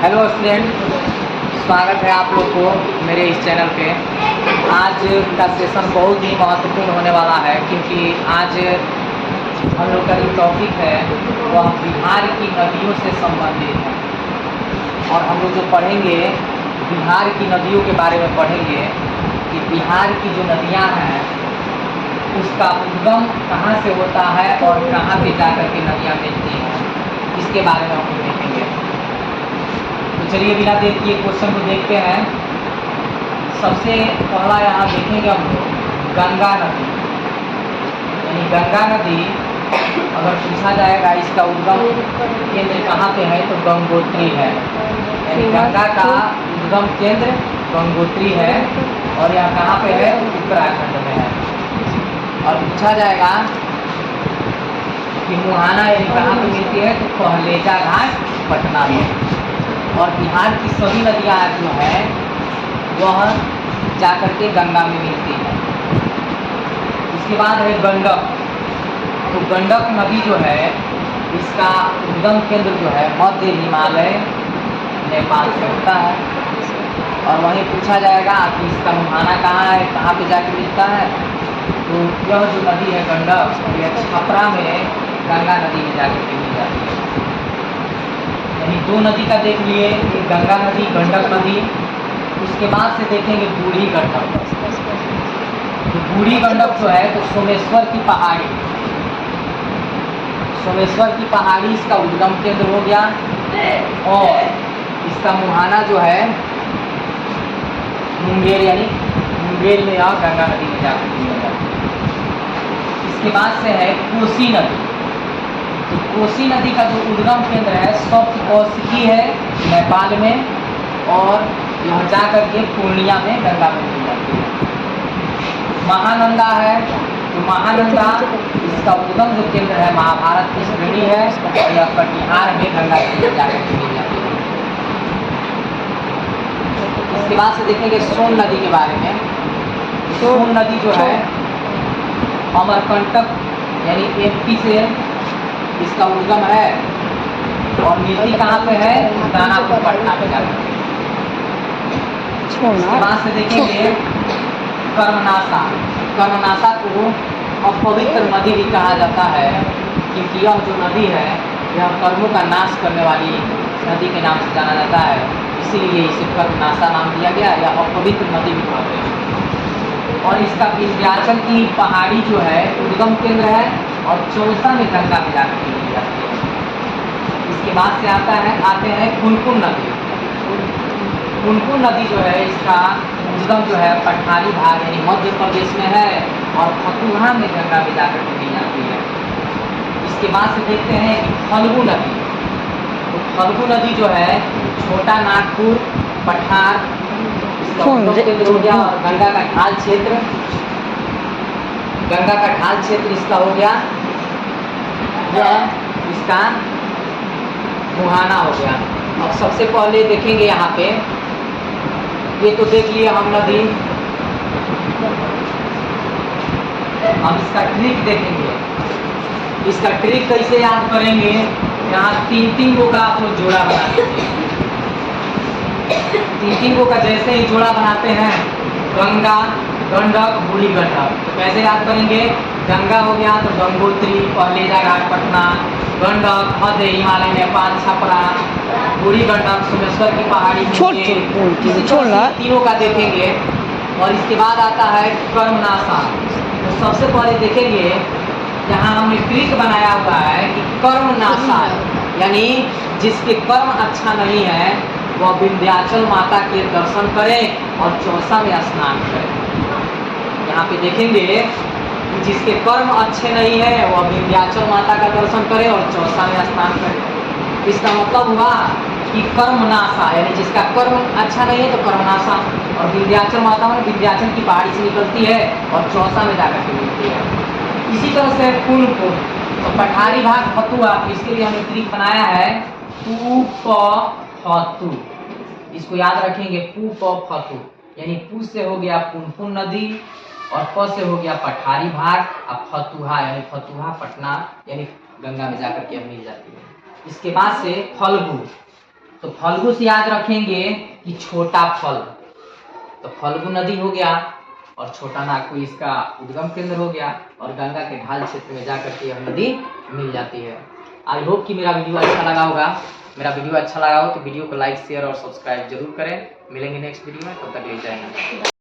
Hello student, स्वागत है आप लोग को मेरे इस चैनल पे। आज का सेशन बहुत ही महत्वपूर्ण होने वाला है क्योंकि आज हम लोग का जो टॉपिक है वह बिहार की नदियों से संबंधित है और हम लोग जो पढ़ेंगे बिहार की नदियों के बारे में पढ़ेंगे कि बिहार की जो नदियाँ हैं उसका उद्गम कहाँ से होता है और कहाँ पे जाकर के नदियाँ मिलती हैं, इसके बारे में हम लोग देखेंगे। तो चलिए बिना देर किए क्वेश्चन को देखते हैं। सबसे पहला यहाँ देखेंगे हम लोग गंगा नदी, यानी गंगा नदी अगर पूछा जाएगा इसका उद्गम केंद्र कहाँ पे है तो गंगोत्री है, यानी गंगा का उद्गम केंद्र गंगोत्री है और यह कहाँ पे है उत्तराखंड में है। और पूछा जाएगा कि मुहाना यानी कहाँ पे मिलती है तो पहलेजा घाट पटना में। और बिहार की सभी नदियाँ जो है वह जाकर के गंगा में मिलती है। उसके बाद है गंडक। तो गंडक नदी जो है इसका उद्गम केंद्र जो है मध्य हिमालय नेपाल से होता है। और वहीं पूछा जाएगा कि इसका मुहाना कहाँ है, कहाँ पे जाके मिलता है, तो यह जो नदी है गंडक यह छपरा में गंगा नदी में जाकर के मिल जाती है। यानी दो नदी का देख लिए, एक गंगा नदी गंडक नदी। उसके बाद से देखेंगे बूढ़ी गंडक। तो बूढ़ी गंडक जो है तो सोमेश्वर की पहाड़ी, सोमेश्वर की पहाड़ी इसका उद्गम केंद्र हो गया और इसका मुहाना जो है मुंगेर, यानी मुंगेर में यह गंगा नदी में जाकर मिल जाती है। इसके बाद से है कोसी नदी। तो कोसी नदी का जो उद्गम केंद्र है सप्तकोशिकी है नेपाल में और यह जाकर के पूर्णिया में गंगा में मिल जाती है। महानंदा है, तो महानंदा इसका उद्गम जो केंद्र है महाभारत की श्रेणी है और यह कटिहार में गंगा में जाकर के मिल जाती है। इसके बाद से देखेंगे सोन नदी के बारे में। सोन नदी जो है अमरकंटक यानी एमपी से इसका उद्गम है और मिलती कहाँ पे है दानापुर पटना में जाकर। इसके बाद से देखेंगे कर्मनाशा। कर्मनाशा को अपवित्र नदी भी कहा जाता है क्योंकि यह जो नदी है यह कर्मों का नाश करने वाली नदी के नाम से जाना जाता है, इसीलिए इसे कर्मनाशा नाम दिया गया। यह अपवित्र नदी भी कहते हैं। और इसका विंध्याचल की पहाड़ी जो है उद्गम केंद्र है और चौसा में गंगा में जाकर के मिल जाती है। इसके बाद से आते हैं पुनपुन नदी। पुनपुन नदी जो है इसका उद्गम जो है पठारी भाग यानी मध्य प्रदेश में है और फतुहा में गंगा में जाकर के मिल जाती है। इसके बाद से देखते हैं कि फल्गु नदी। तो फल्गु नदी जो है छोटा नागपुर पठार केंद्र हो गया और गंगा का ढाल क्षेत्र, गंगा का ढाल क्षेत्र इसका हो गया, यह इसका मुहाना हो गया। अब सबसे पहले देखेंगे यहाँ पे, ये तो देख लिए हम नदी, हम इसका ट्रिक देखेंगे। इसका ट्रिक कैसे याद करेंगे, यहाँ तीन तीन गो का आप लोग जोड़ा बना लीजिए। तीन गो का जैसे ही जोड़ा बनाते हैं गंगा गंडक बूढ़ी गंडक, तो कैसे याद करेंगे, गंगा हो गया तो गंगोत्री पहलेजा घाट पटना, गंडक मध्य हिमालय नेपाल छपरा, बूढ़ी गंडक सोमेश्वर की पहाड़ी तीनों का देखेंगे। और इसके बाद आता है कर्मनाशा। तो सबसे पहले देखेंगे यहाँ हमने ट्रिक बनाया हुआ है कि कर्मनाशा यानी जिसके कर्म अच्छा नहीं है वह विंध्याचल माता के दर्शन करें और चौसा में स्नान करें। यहाँ पे देखेंगे कि जिसके कर्म अच्छे नहीं है वह विंध्याचल माता का दर्शन करे और चौसा में स्नान करे। इसका मतलब हुआ कि कर्मनाशा यानी जिसका कर्म अच्छा नहीं है तो कर्मनाशा, और विंध्याचल माता में विंध्याचल की पहाड़ी से निकलती है और चौसा में जाकर के मिलती है। इसी तरह से पुनपुन, तो पठारी भाग फतुहा, इसके लिए हमने ट्रिक बनाया है पू प फतु। इसको याद रखेंगे पू प फतु, यानी पू से हो गया पुनपुन नदी और प से हो गया पठारी भाग और फतुहा यानी फतुहा पटना यानी गंगा में जाकर के मिल जाती है। इसके बाद से फल्गु। तो फल्गु से याद रखेंगे कि छोटा फल, तो फल्गु नदी हो गया और छोटा नागपुर इसका उद्गम केंद्र हो गया और गंगा के ढाल क्षेत्र में जाकर के यह नदी मिल जाती है। आई होप कि मेरा वीडियो अच्छा लगा होगा। मेरा वीडियो अच्छा लगा हो तो वीडियो को लाइक शेयर और सब्सक्राइब जरूर करें। मिलेंगे नेक्स्ट वीडियो में, तब तक ले जाएंगे।